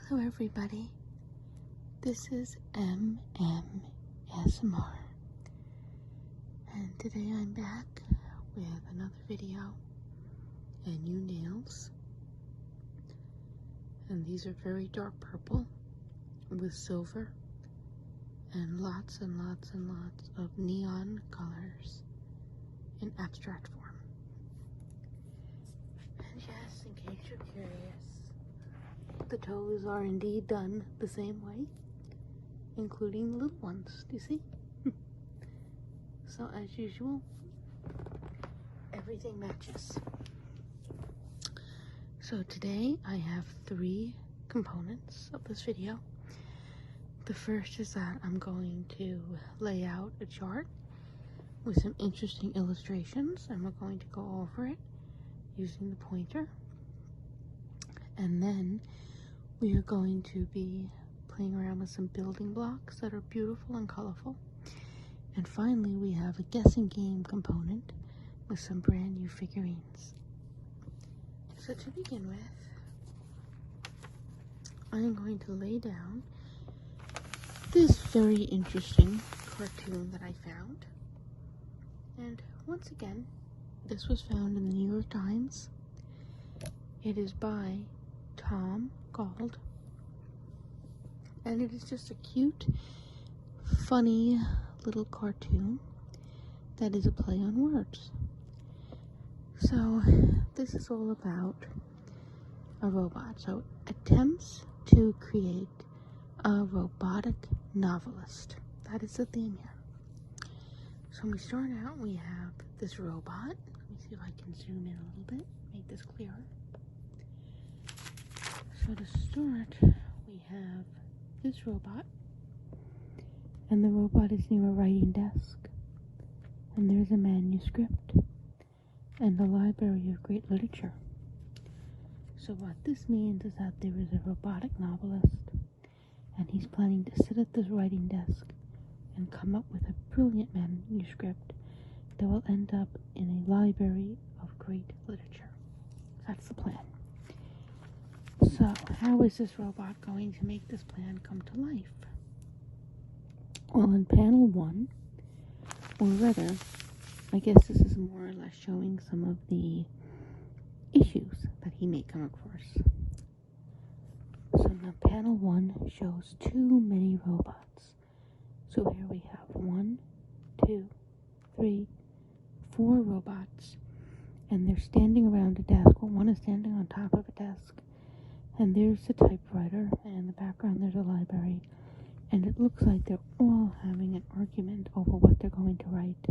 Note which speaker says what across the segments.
Speaker 1: Hello everybody, this is MMSMR, and today I'm back with another video and new nails, and these are very dark purple with silver and lots and lots and lots of neon colors in abstract form. And yes, in case you're curious, the toes are indeed done the same way, including the little ones. Do you see? So as usual, everything matches. So today I have 3 components of this video. The first is that I'm going to lay out a chart with some interesting illustrations, and we're going to go over it using the pointer. And then we are going to be playing around with some building blocks that are beautiful and colorful. And finally, we have a guessing game component with some brand new figurines. So to begin with, I am going to lay down this very interesting cartoon that I found. And once again, this was found in the New York Times. It is by Tom Gauld, and it is just a cute, funny little cartoon that is a play on words. So this is all about a robot. So attempts to create a robotic novelist. That is the theme here. So when we start out, we have this robot. Let me see if I can zoom in a little bit, make this clearer. So to start, we have this robot, and the robot is near a writing desk, and there's a manuscript and a library of great literature. So what this means is that there is a robotic novelist, and he's planning to sit at this writing desk and come up with a brilliant manuscript that will end up in a library of great literature. That's the plan. So, how is this robot going to make this plan come to life? Well, in panel 1, or rather, I guess this is more or less showing some of the issues that he may come across. So now panel 1 shows too many robots. So here we have 1, 2, 3, 4 robots, and they're standing around a desk. Well, one is standing on top of a desk. And there's the typewriter, and in the background there's a library, and it looks like they're all having an argument over what they're going to write.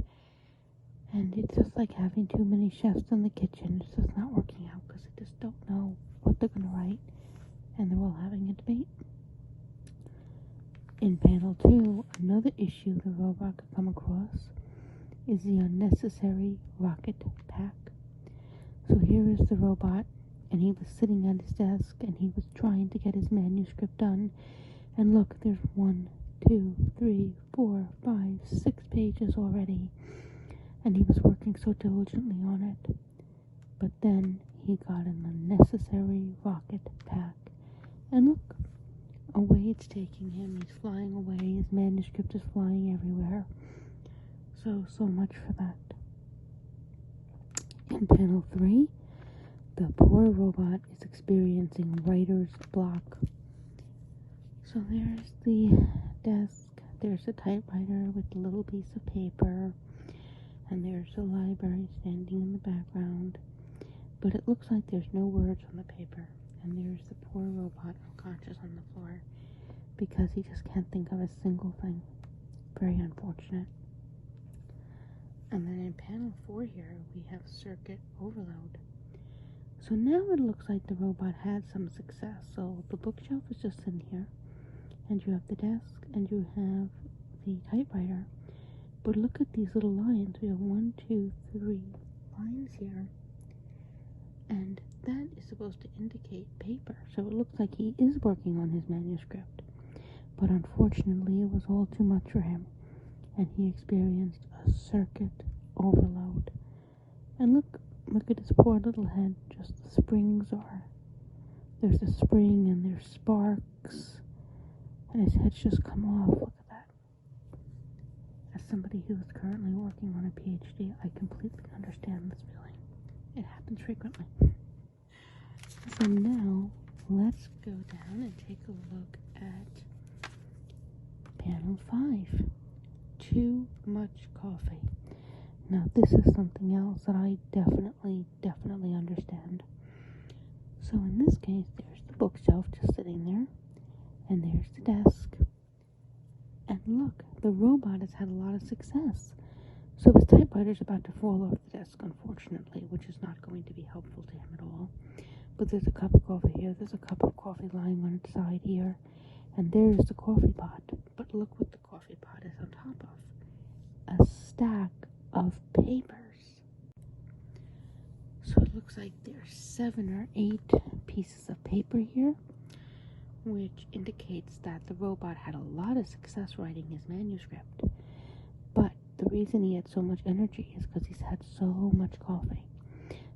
Speaker 1: And it's just like having too many chefs in the kitchen. It's just not working out because they just don't know what they're going to write, and they're all having a debate. In panel 2, another issue the robot could come across is the unnecessary rocket pack. So here is the robot, and he was sitting at his desk, and he was trying to get his manuscript done. And look, there's 1, 2, 3, 4, 5, 6 pages already. And he was working so diligently on it. But then he got an unnecessary rocket pack. And look, away it's taking him. He's flying away. His manuscript is flying everywhere. So much for that. In panel 3, the poor robot is experiencing writer's block. So there's the desk, there's a typewriter with a little piece of paper, and there's a library standing in the background. But it looks like there's no words on the paper, and there's the poor robot unconscious on the floor because he just can't think of a single thing. Very unfortunate. And then in panel 4 here, we have circuit overload. So now it looks like the robot had some success. So the bookshelf is just in here, and you have the desk, and you have the typewriter. But look at these little lines. We have 1, 2, 3 lines here, and that is supposed to indicate paper. So it looks like he is working on his manuscript. But unfortunately, it was all too much for him, and he experienced a circuit overload. And look at his poor little head. Just the springs are there's a spring and there's sparks, and his head's just come off. Look at that. As somebody who is currently working on a PhD, I completely understand this feeling. It happens frequently. So now, let's go down and take a look at panel 5. Too much coffee. Now, this is something else that I definitely understand. So in this case, there's the bookshelf just sitting there, and there's the desk. And look, the robot has had a lot of success. So his typewriter's about to fall off the desk, unfortunately, which is not going to be helpful to him at all. But there's a cup of coffee here, there's a cup of coffee lying on its side here, and there's the coffee pot. But look what the coffee pot is on top of. A stack of papers. So it looks like there's 7 or 8 pieces of paper here, which indicates that the robot had a lot of success writing his manuscript. But the reason he had so much energy is because he's had so much coffee.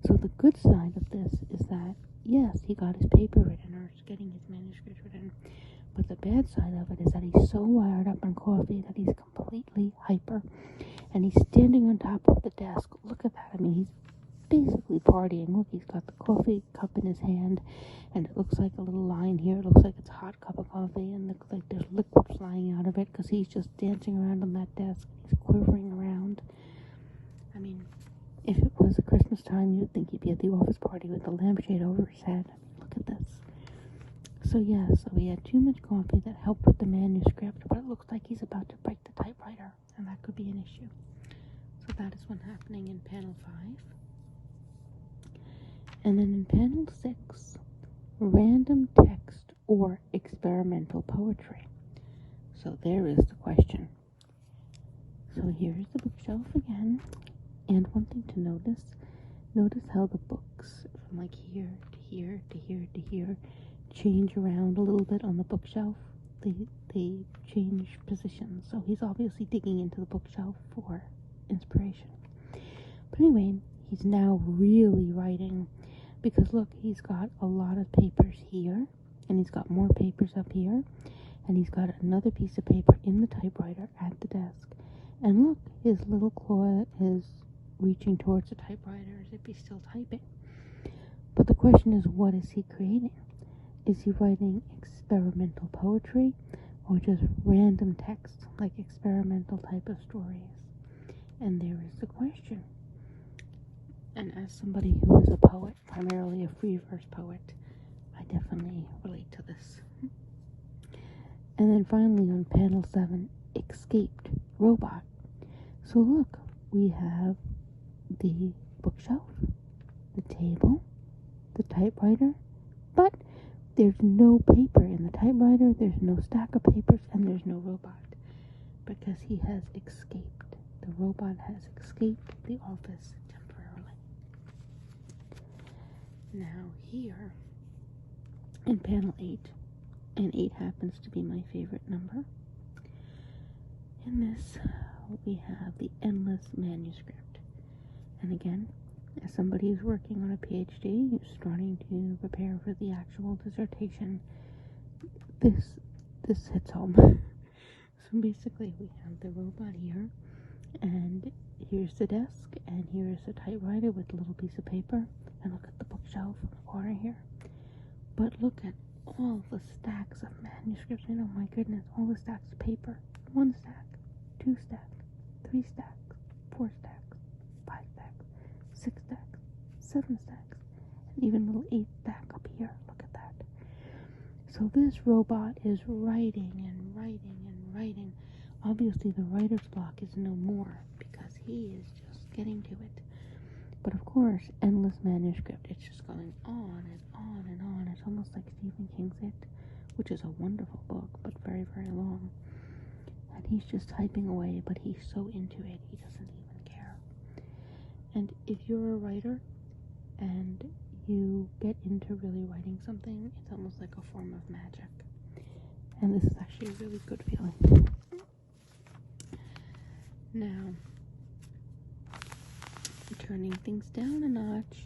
Speaker 1: So the good side of this is that, yes, he got his paper written, or is getting his manuscript written, but the bad side of it is that he's so wired up on coffee that he's completely hyper, and he's standing on top of the desk. Look at that. I mean, he's basically partying. Look, he's got the coffee cup in his hand, and it looks like a little line here. It looks like it's a hot cup of coffee, and looks like there's liquid flying out of it because he's just dancing around on that desk. He's quivering around. I mean, if it was a Christmas time, you'd think he'd be at the office party with the lampshade over his head. I mean, look at this. So yeah, so he had too much coffee that helped with the manuscript, but it looks like he's about to break the typewriter, and that could be an issue. So that is what's happening in panel 5. And then in panel 6, random text or experimental poetry. So there is the question. So here's the bookshelf again. And one thing to notice how the books from like here to here to here to here change around a little bit on the bookshelf. They change positions. So he's obviously digging into the bookshelf for inspiration. But anyway, he's now really writing, because look, he's got a lot of papers here, and he's got more papers up here, and he's got another piece of paper in the typewriter at the desk. And look, his little claw is reaching towards the typewriter as if he's still typing. But the question is, what is he creating? Is he writing experimental poetry, or just random text, like experimental type of stories? And there is the question. And as somebody who is a poet, primarily a free verse poet, I definitely relate to this. And then finally on panel 7, escaped robot. So look, we have the bookshelf, the table, the typewriter, but there's no paper in the typewriter, there's no stack of papers, and there's no robot, because he has escaped. The robot has escaped the office temporarily. Now here, in panel 8, and 8 happens to be my favorite number, in this we have the endless manuscript. And again, as somebody who's working on a PhD, who's starting to prepare for the actual dissertation, this hits home. So basically we have the robot here, and here's the desk, and here's the typewriter with a little piece of paper, and look at the bookshelf in the corner here. But look at all the stacks of manuscripts, and oh my goodness, all the stacks of paper. 1 stack, 2 stacks, 3 stacks, 4 stacks, 5 stacks, 6 stacks, 7 stacks, and even a little 8 stack up here. Look at that. So this robot is writing and writing and writing. Obviously the writer's block is no more, because he is just getting to it. But of course, endless manuscript. It's just going on and on and on. It's almost like Stephen King's It, which is a wonderful book, but very, very long. And he's just typing away, but he's so into it, he doesn't even care. And if you're a writer and you get into really writing something, it's almost like a form of magic. And this is actually a really good feeling. Now, turning things down a notch,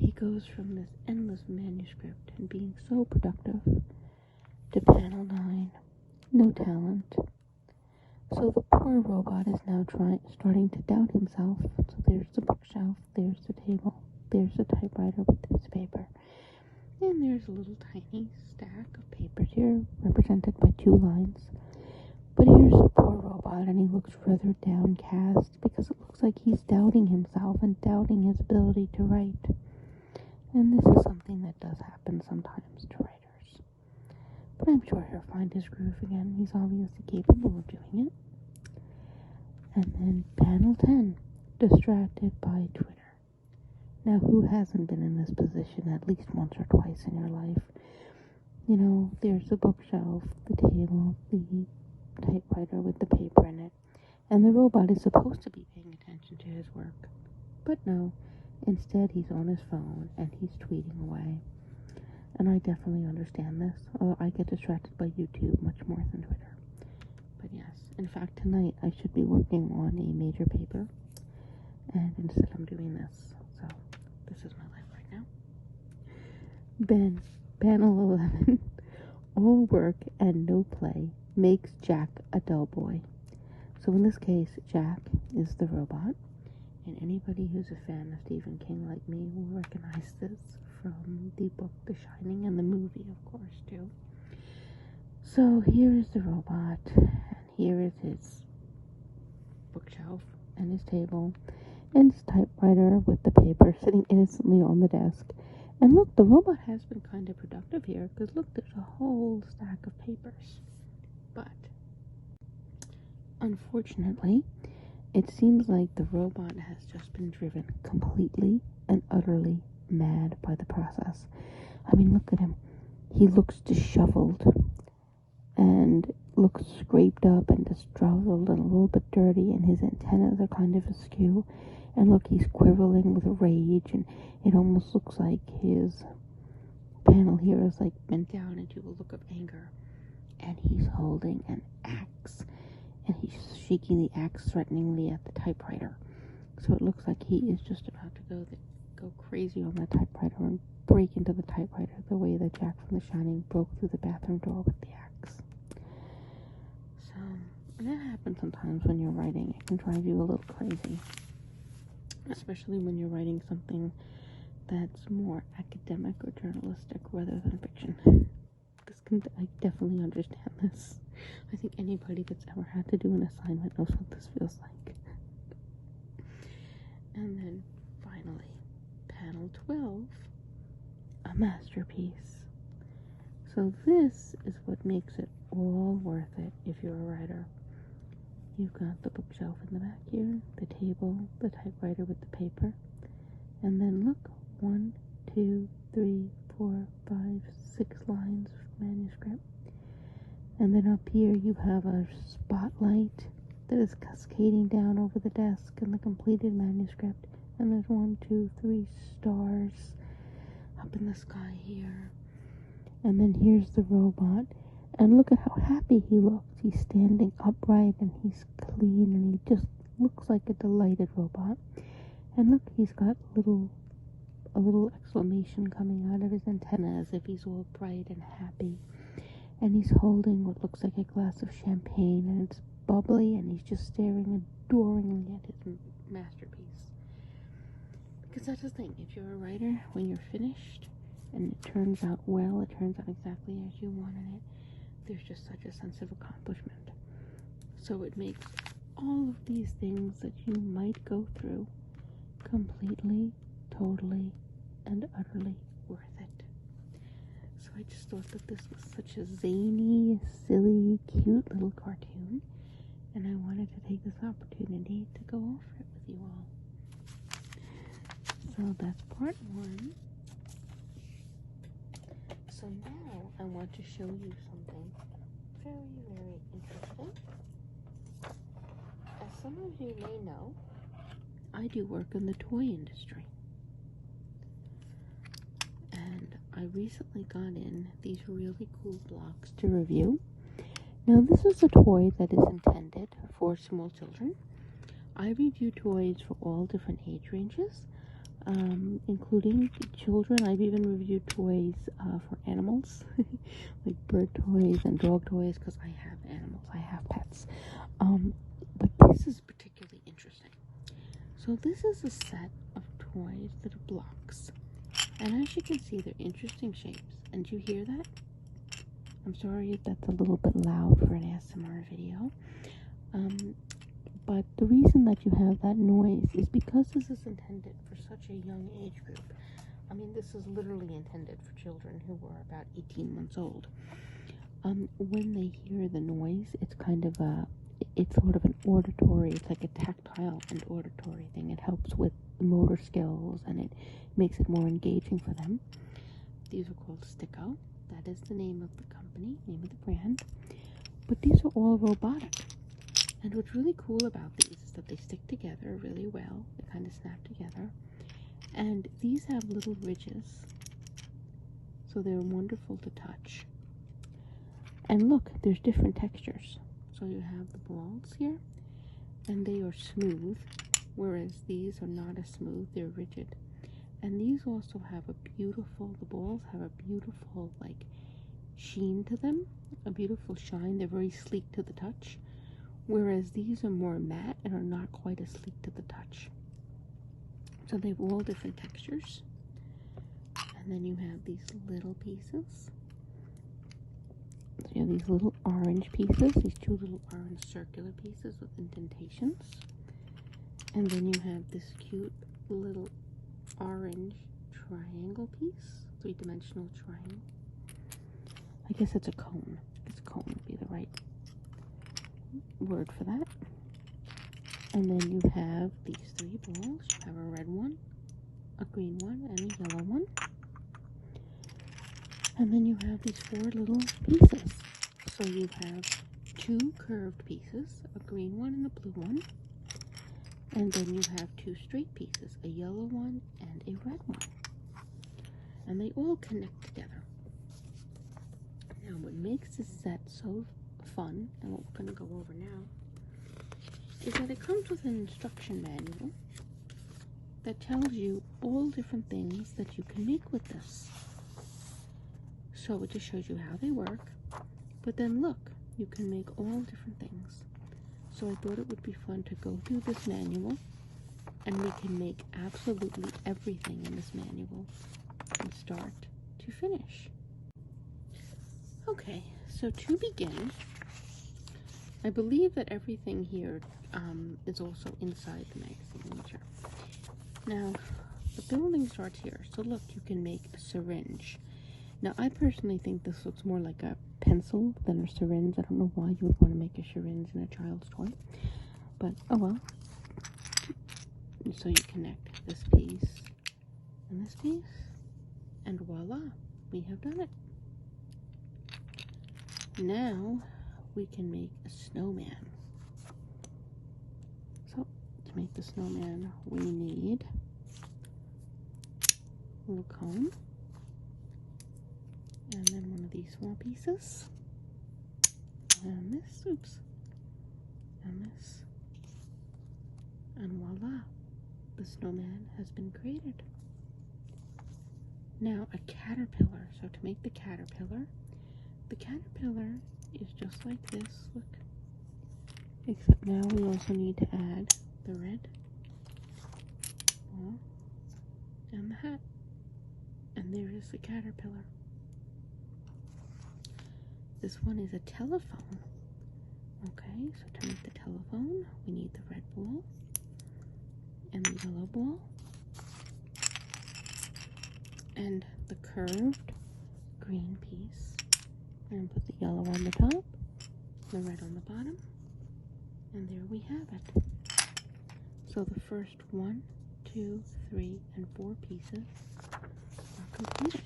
Speaker 1: he goes from this endless manuscript and being so productive to panel 9, no talent. So the poor robot is now starting to doubt himself. So there's the bookshelf, there's the table, there's the typewriter with his paper, and there's a little tiny stack of papers here represented by 2 lines. But here's the poor robot, and he looks rather downcast because it looks like he's doubting himself and doubting his ability to write. And this is something that does happen sometimes to writers. But I'm sure he'll find his groove again. He's obviously capable of doing it. And then panel 10, distracted by Twitter. Now, who hasn't been in this position at least once or twice in your life? You know, there's the bookshelf, the table, the typewriter with the paper in it, and the robot is supposed to be paying attention to his work. But no, instead he's on his phone and he's tweeting away. And I definitely understand this, although I get distracted by YouTube much more than Twitter. But yes, in fact tonight I should be working on a major paper, and instead I'm doing this. So this is my life right now. Ben, panel 11. All work and no play makes Jack a dull boy. So in this case, Jack is the robot, and anybody who's a fan of Stephen King like me will recognize this from the book The Shining and the movie, of course, too. So here is the robot, and here is his bookshelf and his table and his typewriter with the paper sitting innocently on the desk. And look, the robot has been kind of productive here, because look, there's a whole stack of papers. But unfortunately, it seems like the robot has just been driven completely and utterly mad by the process. I mean, look at him. He looks disheveled and looks scraped up and disheveled and a little bit dirty, and his antennas are kind of askew. And look, he's quivering with rage, and it almost looks like his panel here is like bent down into a look of anger. And he's holding an axe, and he's shaking the axe threateningly at the typewriter. So it looks like he is just about to go crazy on that typewriter and break into the typewriter the way that Jack from The Shining broke through the bathroom door with the axe. So, and that happens sometimes when you're writing. It can drive you a little crazy, especially when you're writing something that's more academic or journalistic rather than fiction. I definitely understand this. I think anybody that's ever had to do an assignment knows what this feels like. And then finally, panel 12, a masterpiece. So this is what makes it all worth it if you're a writer. You've got the bookshelf in the back here, the table, the typewriter with the paper, and then look, 1, 2, 3, 4, 5, 6 lines of manuscript. And then up here you have a spotlight that is cascading down over the desk and the completed manuscript. And there's 1, 2, 3 stars up in the sky here. And then here's the robot. And look at how happy he looks. He's standing upright and he's clean and he just looks like a delighted robot. And look, he's got a little exclamation coming out of his antenna as if he's all bright and happy. And he's holding what looks like a glass of champagne, and it's bubbly, and he's just staring adoringly at his masterpiece. Because that's the thing, if you're a writer, when you're finished and it turns out well, it turns out exactly as you wanted it, there's just such a sense of accomplishment. So it makes all of these things that you might go through completely, totally, and utterly worth it. So I just thought that this was such a zany, silly, cute little cartoon, and I wanted to take this opportunity to go over it with you all. So that's part 1. So now I want to show you something very, very interesting. As some of you may know, I do work in the toy industry. And I recently got in these really cool blocks to review. Now this is a toy that is intended for small children. I review toys for all different age ranges. including children. I've even reviewed toys for animals, like bird toys and dog toys, because I have animals, I have pets. But this is particularly interesting. So this is a set of toys that are blocks. And as you can see, they're interesting shapes. And you hear that? I'm sorry if that's a little bit loud for an ASMR video. But the reason that you have that noise is because this is intended for such a young age group. I mean, this is literally intended for children who are about 18 months old. When they hear the noise, it's kind of it's sort of an auditory, it's like a tactile and auditory thing. It helps with motor skills and it makes it more engaging for them. These are called Sticko. That is the name of the company, name of the brand. But these are all robotic. And what's really cool about these is that they stick together really well. They kind of snap together. And these have little ridges, so they're wonderful to touch. And look, there's different textures. So you have the balls here, and they are smooth, whereas these are not as smooth, they're rigid. And these also have a beautiful, the balls have a beautiful, like, sheen to them, a beautiful shine. They're very sleek to the touch, whereas these are more matte and are not quite as sleek to the touch. So they have all different textures. And then you have these little pieces. So you have these little orange pieces, these two little orange circular pieces with indentations. And then you have this cute little orange triangle piece, three-dimensional triangle. I guess it's a cone. I guess cone would be the right word for that. And then you have these three balls. You have a red one, a green one, and a yellow one. And then you have these four little pieces. So you have two curved pieces, a green one and a blue one. And then you have two straight pieces, a yellow one and a red one. And they all connect together. Now what makes this set so fun, and what we're going to go over now, is that it comes with an instruction manual that tells you all different things that you can make with this. So it just shows you how they work, but then look, you can make all different things. So I thought it would be fun to go through this manual, and we can make absolutely everything in this manual from start to finish. Okay, so to begin, I believe that everything here is also inside the magazine, which now the building starts here. So look, you can make a syringe. Now I personally think this looks more like a pencil than a syringe. I don't know why you would want to make a syringe in a child's toy, but oh well. And so you connect this piece and this piece, and voila, we have done it. Now we can make a snowman. So to make the snowman, we need a little cone, and then one of these small pieces, and this, oops, and this, and voila, the snowman has been created. Now a caterpillar. So to make the caterpillar is just like this, look. Except now we also need to add the red ball and the hat. And there is the caterpillar. This one is a telephone. Okay, so to make the telephone, we need the red ball and the yellow ball and the curved green piece, and put the yellow on the top, the red on the bottom, and there we have it. So the first 1, 2, 3, and 4 pieces are completed.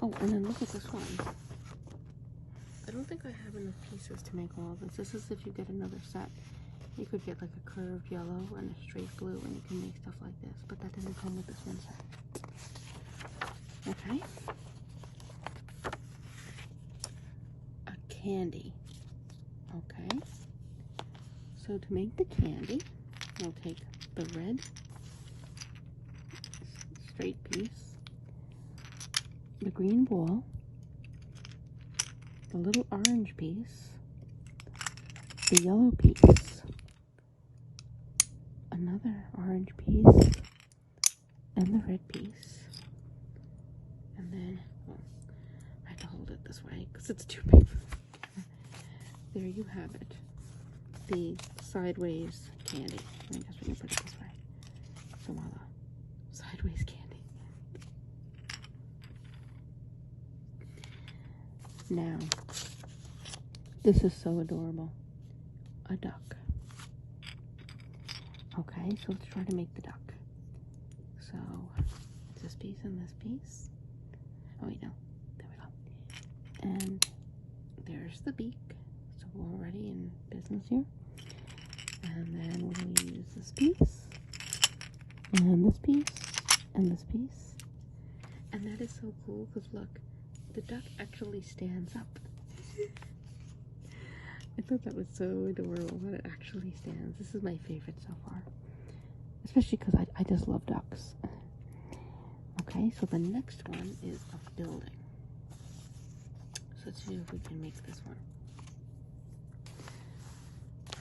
Speaker 1: Oh, and then look at this one. I don't think I have enough pieces to make all of this. This is if you get another set. You could get like a curved yellow and a straight blue, and you can make stuff like this, but that doesn't come with this one set. Okay. A candy. Okay. So to make the candy, we'll take the red straight piece, the green ball, the little orange piece, the yellow piece, another orange piece, and the red piece. And then, well, I have to hold it this way because it's too big. There you have it. The sideways candy. I guess we can put it this way. So voila. Sideways candy. Now, this is so adorable. A duck. Okay, so let's try to make the duck. So, it's this piece and this piece. Oh wait, no. There we go. And there's the beak. So we're already in business here. And then we're going to use this piece, and this piece, and this piece. And that is so cool because look, the duck actually stands up. I thought that was so adorable that it actually stands. This is my favorite so far. Especially because I just love ducks. Okay, so the next one is a building. So let's see if we can make this one.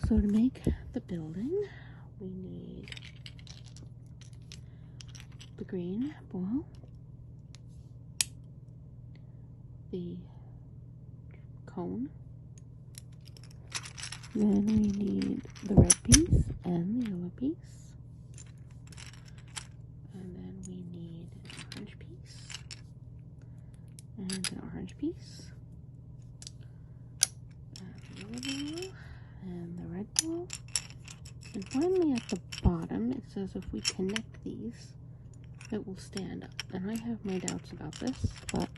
Speaker 1: So to make the building, we need the green ball, the cone, then we need the red piece and the yellow piece, and then we need an orange piece and an orange piece, and the yellow ball, and the red ball, and finally at the bottom it says if we connect these it will stand up, and I have my doubts about this, but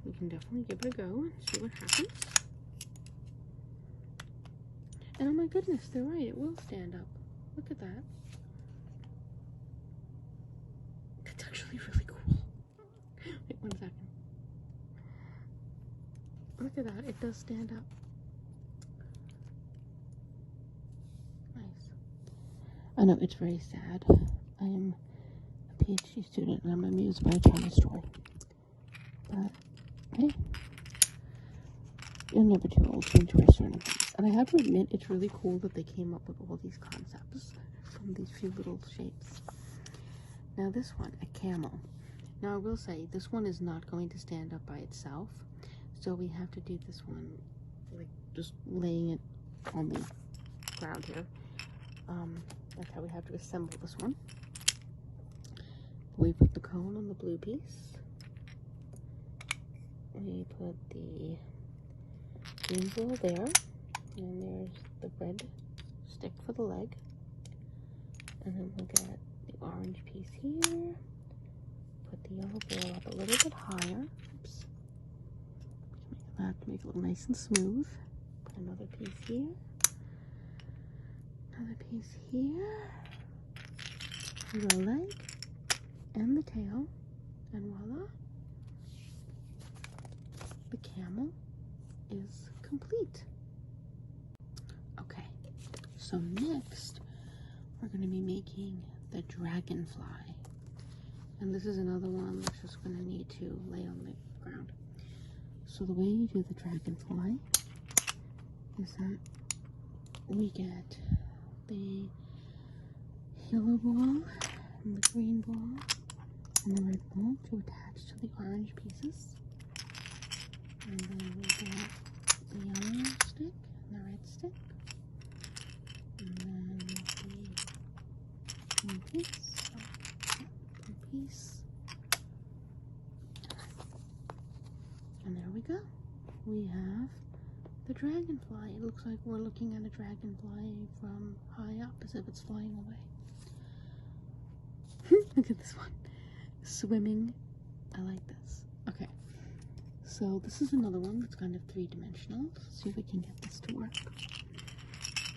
Speaker 1: we can definitely give it a go and see what happens. And oh my goodness, they're right, it will stand up. Look at that. That's actually really cool. Wait 1 second. Look at that, it does stand up. I know, it's very sad. I am a PhD student and I'm amused by a China story. But, hey, you're never too old to enjoy certain things. And I have to admit, it's really cool that they came up with all these concepts from these few little shapes. Now this one, a camel. Now I will say, this one is not going to stand up by itself. So we have to do this one, like, just laying it on the ground here. That's how we have to assemble this one. We put the cone on the blue piece. We put the green ball there. And there's the red stick for the leg. And then we'll get the orange piece here. Put the yellow ball up a little bit higher. Oops. That to make it look nice and smooth. Put another piece here. Another piece here, the leg, and the tail, and voila, the camel is complete. Okay, so next we're going to be making the dragonfly, and this is another one that's just going to need to lay on the ground. So the way you do the dragonfly is that we get the yellow ball and the green ball and the red ball to attach to the orange pieces, and then we get the yellow stick and the red stick, and then the green piece, and there we go. We have the dragonfly. It looks like we're looking at a dragonfly from high up as if it's flying away. Look at this one. Swimming. I like this. Okay. So this is another one that's kind of three-dimensional. Let's see if we can get this to work.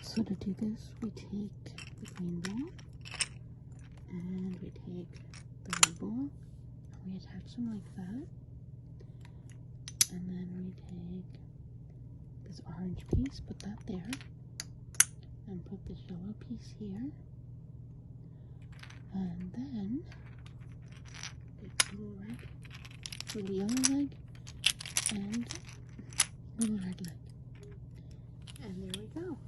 Speaker 1: So to do this, we take the green ball and we take the red ball and we attach them like that. And then we take this orange piece, put that there, and put this yellow piece here, and then little yellow leg, and little red leg. And there we go.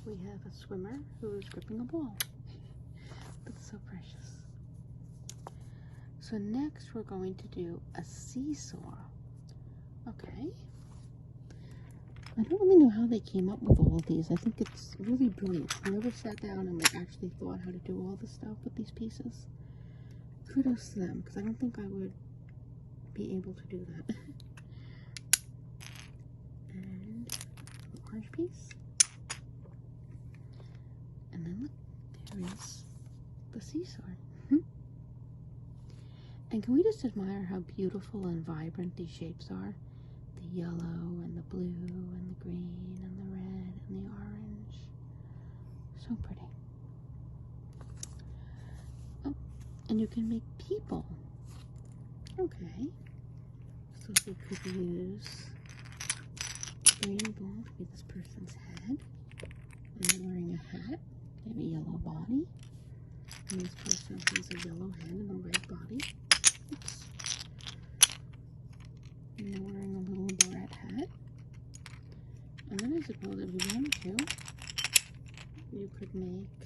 Speaker 1: We have a swimmer who is gripping a ball. That's so precious. So next we're going to do a seesaw. Okay. I don't really know how they came up with all of these. I think it's really brilliant. Whoever sat down and actually thought how to do all this stuff with these pieces. Kudos to them, because I don't think I would be able to do that. And an orange piece. And then look, there is the seesaw. And can we just admire how beautiful and vibrant these shapes are? The yellow and the blue and the green and the red and the orange. So pretty. Oh, and you can make people. Okay. So we could use the green ball to be this person's head. And they're wearing a hat. They have a yellow body. And this person has a yellow head and a red body. Oops. And they're wearing a little barrette hat. And then I suppose if you wanted to, you could make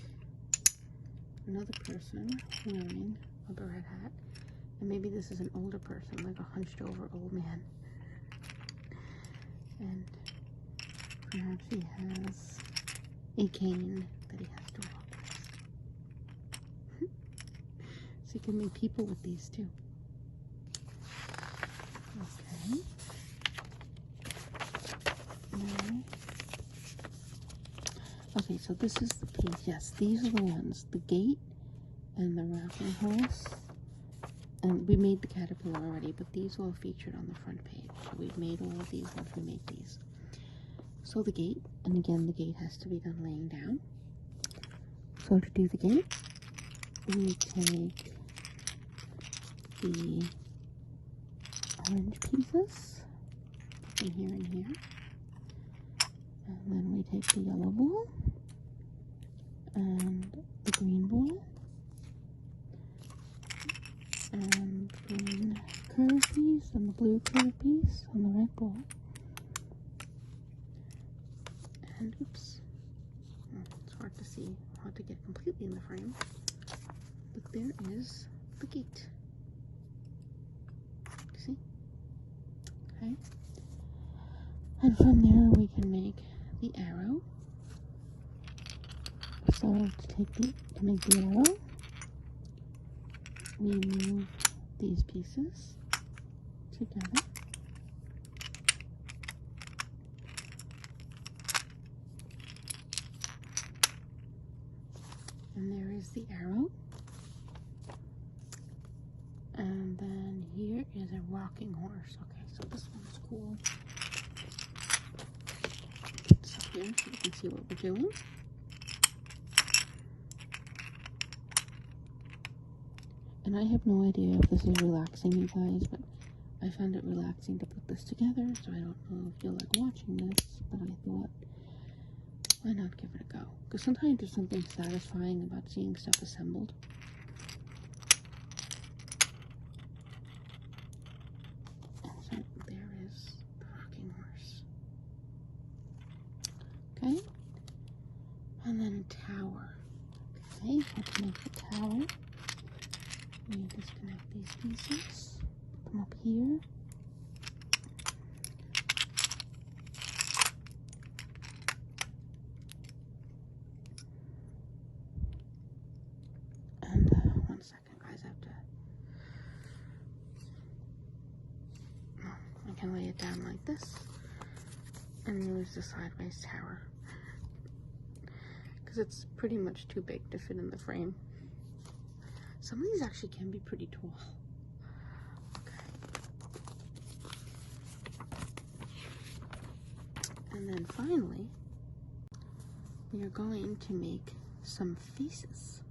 Speaker 1: another person wearing a barrette hat. And maybe this is an older person, like a hunched over old man. And perhaps he has a cane that he has to walk with. So you can make people with these too. Okay. Now, okay, so this is the piece. Yes, these are the ones. The gate and the rocking horse. And we made the caterpillar already, but these all featured on the front page. So we've made all of these once we made these. So the gate, and again the gate has to be done laying down. So to do the gate, we take the orange pieces, put them here and here, and then we take the yellow ball and the green ball and the green curve piece and the blue curve piece and the red ball. And oops, it's hard to see how to get completely in the frame, but there is the gate. See? Okay. And from there we can make the arrow. So to make the arrow, we move these pieces together. And there is the arrow. And then here is a rocking horse. Okay, so this one's cool. It's up here so you can see what we're doing. And I have no idea if this is relaxing, you guys, but I found it relaxing to put this together, so I don't know if you'll like watching this, but I thought, why not give it a go? Because sometimes there's something satisfying about seeing stuff assembled. And so there is the rocking horse. Okay? And then a tower. Okay, how to make the tower. We disconnect these pieces, put them up here. And 1 second, guys, I have to. I can lay it down like this, and use the sideways tower, because it's pretty much too big to fit in the frame. Some of these actually can be pretty tall. Okay. And then finally, we are going to make some faces.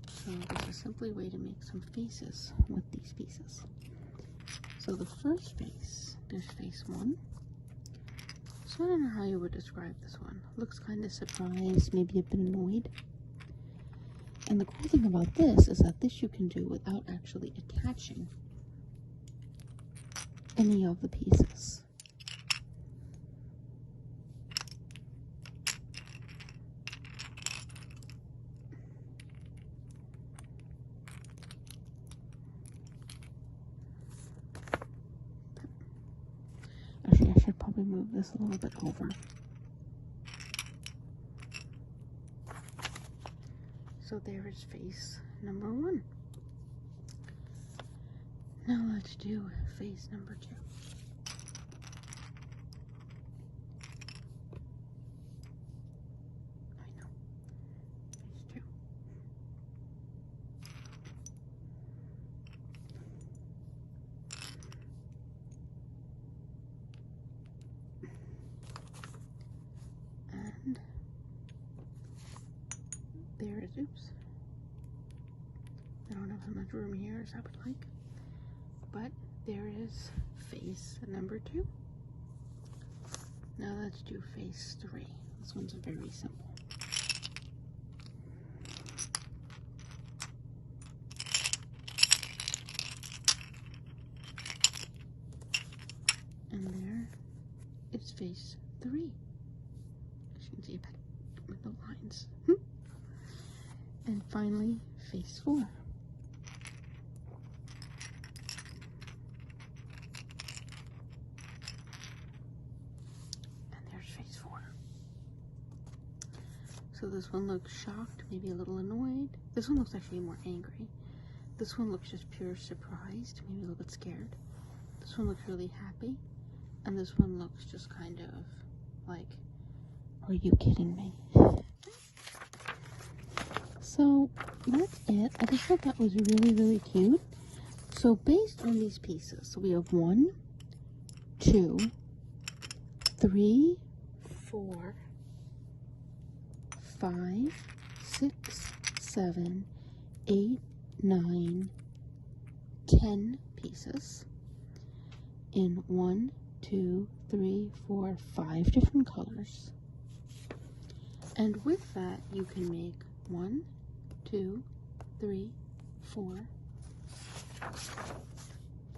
Speaker 1: So there's a simpler way to make some faces with these pieces. So the first face, there's face one. So I don't know how you would describe this one. Looks kind of surprised, maybe a bit annoyed. And the cool thing about this is that this you can do without actually attaching any of the pieces. Actually, I should probably move this a little bit over. So there is face number 1. Now let's do face number 2. I know. Face 2. And there is, oops. I don't have as much room here as I would like. But there is face number 2. Now let's do face 3. This one's very simple. And there is face 3. As you can see with the lines. And finally, face 4. So this one looks shocked, maybe a little annoyed. This one looks actually more angry. This one looks just pure surprised, maybe a little bit scared. This one looks really happy. And this one looks just kind of like, are you kidding me? So that's it. I just thought that was really, really cute. So based on these pieces, so we have 1, 2, 3, 4, 5, 6, 7, 8, 9, 10 pieces in 1, 2, 3, 4, 5 different colors. And with that, you can make 1, 2, 3, 4,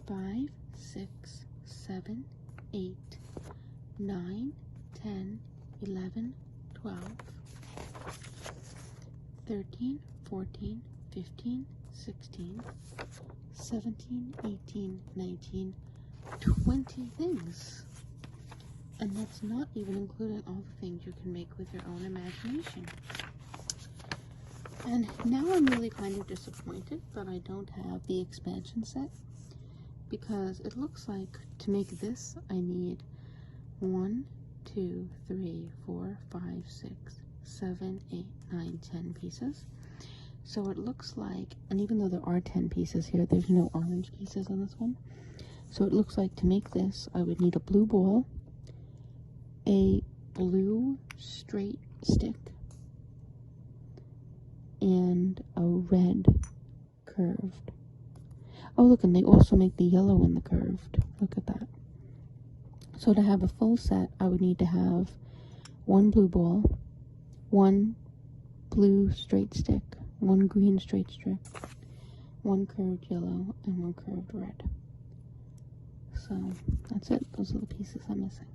Speaker 1: 5, 6, 7, 8, 9, 10, 11, 12, 13, 14, 15, 16, 17, 18, 19, 20 things. And that's not even including all the things you can make with your own imagination. And now I'm really kind of disappointed that I don't have the expansion set, because it looks like to make this I need 1, 2, 3, 4, 5, 6, 7, 8, 9, 10 pieces. So it looks like, and even though there are 10 pieces here, there's no orange pieces on this one. So it looks like to make this, I would need a blue ball, a blue straight stick, and a red curved. Oh, look, and they also make the yellow and the curved. Look at that. So to have a full set, I would need to have 1 blue ball, 1 blue straight stick, 1 green straight stick, 1 curved yellow, and 1 curved red. So that's it. Those are the pieces I'm missing.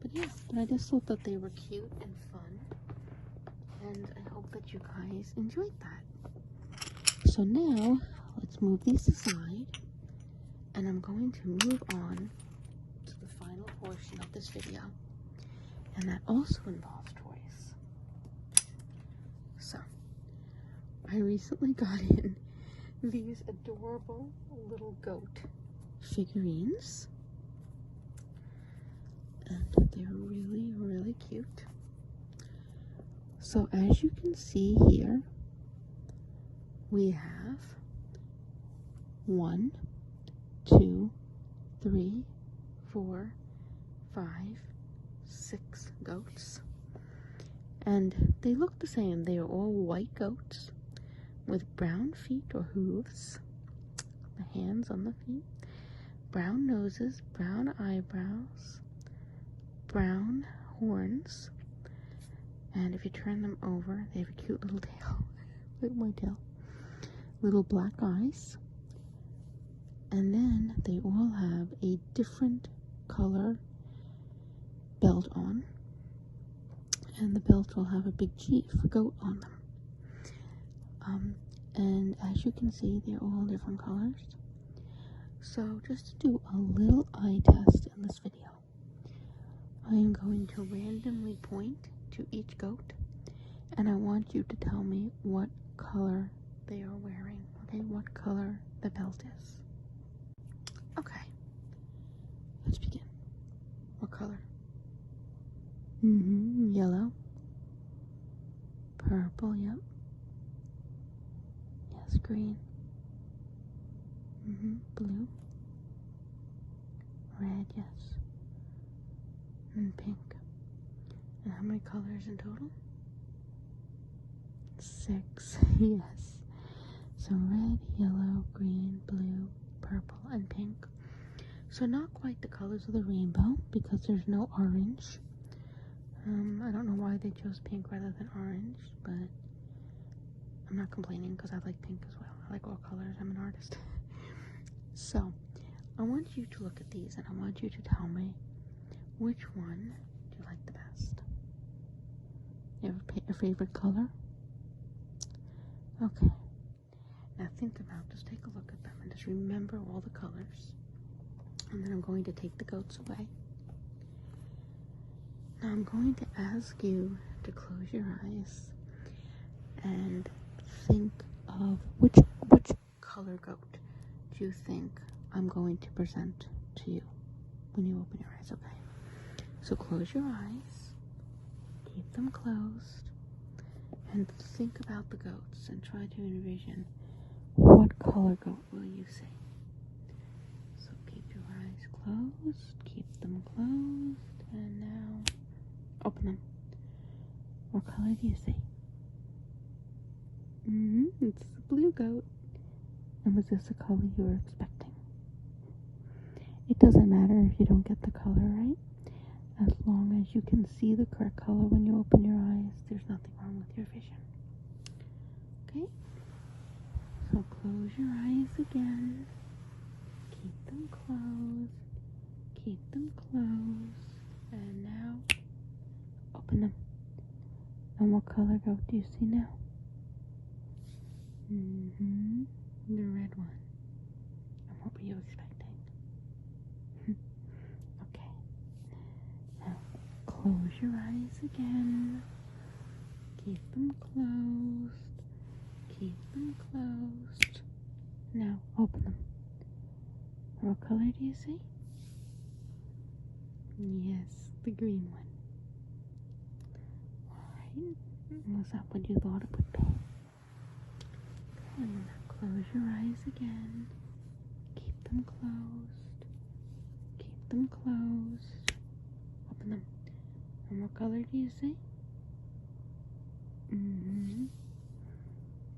Speaker 1: But yeah, but I just thought that they were cute and fun, and I hope that you guys enjoyed that. So now, let's move these aside, and I'm going to move on to the final portion of this video, and that also involves toys. So, I recently got in these adorable little goat figurines, and they're really, really cute. So as you can see here, we have 1, 2, 3, 4, 5, 6 goats. And they look the same. They are all white goats with brown feet or hooves, the hands on the feet, brown noses, brown eyebrows, brown horns, and if you turn them over, they have a cute little tail. Look at my tail. Little black eyes, And then they all have a different color belt on. And the belt will have a big G for goat on them. And as you can see, they're all different colors. So just to do a little eye test in this video, I am going to randomly point to each goat, and I want you to tell me what color they are wearing, okay? What color the belt is. Okay, let's begin. What color? Yellow. Purple, yep. Yes, green. Blue. Red, yes. And pink. And how many colors in total? 6, yes. So red, yellow, green, blue, purple, and pink. So not quite the colors of the rainbow because there's no orange. I don't know why they chose pink rather than orange, but I'm not complaining because I like pink as well. I like all colors. I'm an artist. So I want you to look at these and I want you to tell me which one do you like the best. You have a favorite color? Okay. Now think about, just take a look at them and just remember all the colors. And then I'm going to take the goats away. Now I'm going to ask you to close your eyes and think of which color goat do you think I'm going to present to you when you open your eyes, okay? So close your eyes, keep them closed, and think about the goats and try to envision what color goat will you see. So keep your eyes closed, keep them closed, and now open them. What color do you see? It's the blue goat. And was this the color you were expecting? It doesn't matter if you don't get the color right. As long as you can see the correct color when you open your eyes, there's nothing wrong with your vision. Okay? So close your eyes again. Keep them closed. Keep them closed. And now, open them. And what color goat do you see now? The red one. And what were you expecting? Okay. Now, close your eyes again. Keep them closed. Keep them closed. Now, open them. What color do you see? Yes, the green one. Alright. Was that what you thought it would be? And now close your eyes again. Keep them closed. Keep them closed. Open them. And what color do you see?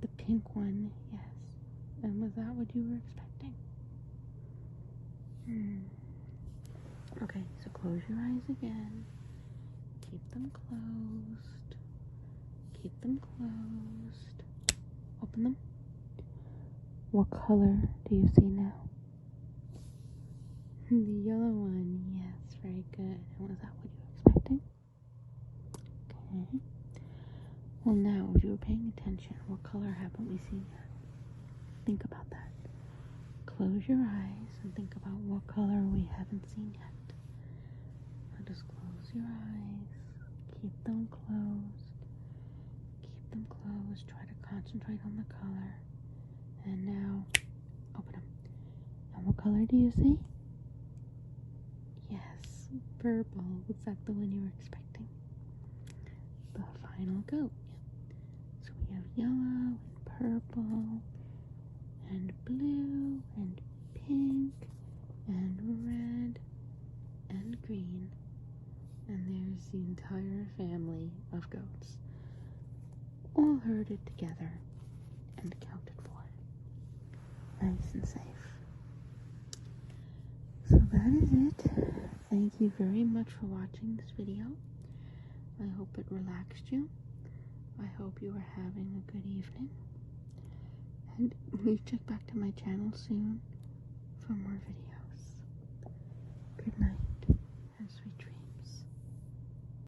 Speaker 1: The pink one, yes. And was that what you were expecting? Okay, so close your eyes again. Keep them closed. Keep them closed. Open them. What color do you see now? The yellow one, yes, very good. And was that what you were expecting? Okay. Well, now, if you were paying attention, what color haven't we seen yet? Think about that. Close your eyes and think about what color we haven't seen yet. Now just close your eyes. Keep them closed. Keep them closed. Try to concentrate on the color. And now, open them. And what color do you see? Yes, purple. Was that the one you were expecting? The final goat. So we have yellow and purple and blue and pink and red and green. And there's the entire family of goats, all herded together and accounted for. Nice and safe. So that is it. Thank you very much for watching this video. I hope it relaxed you. I hope you are having a good evening. And please check back to my channel soon for more videos.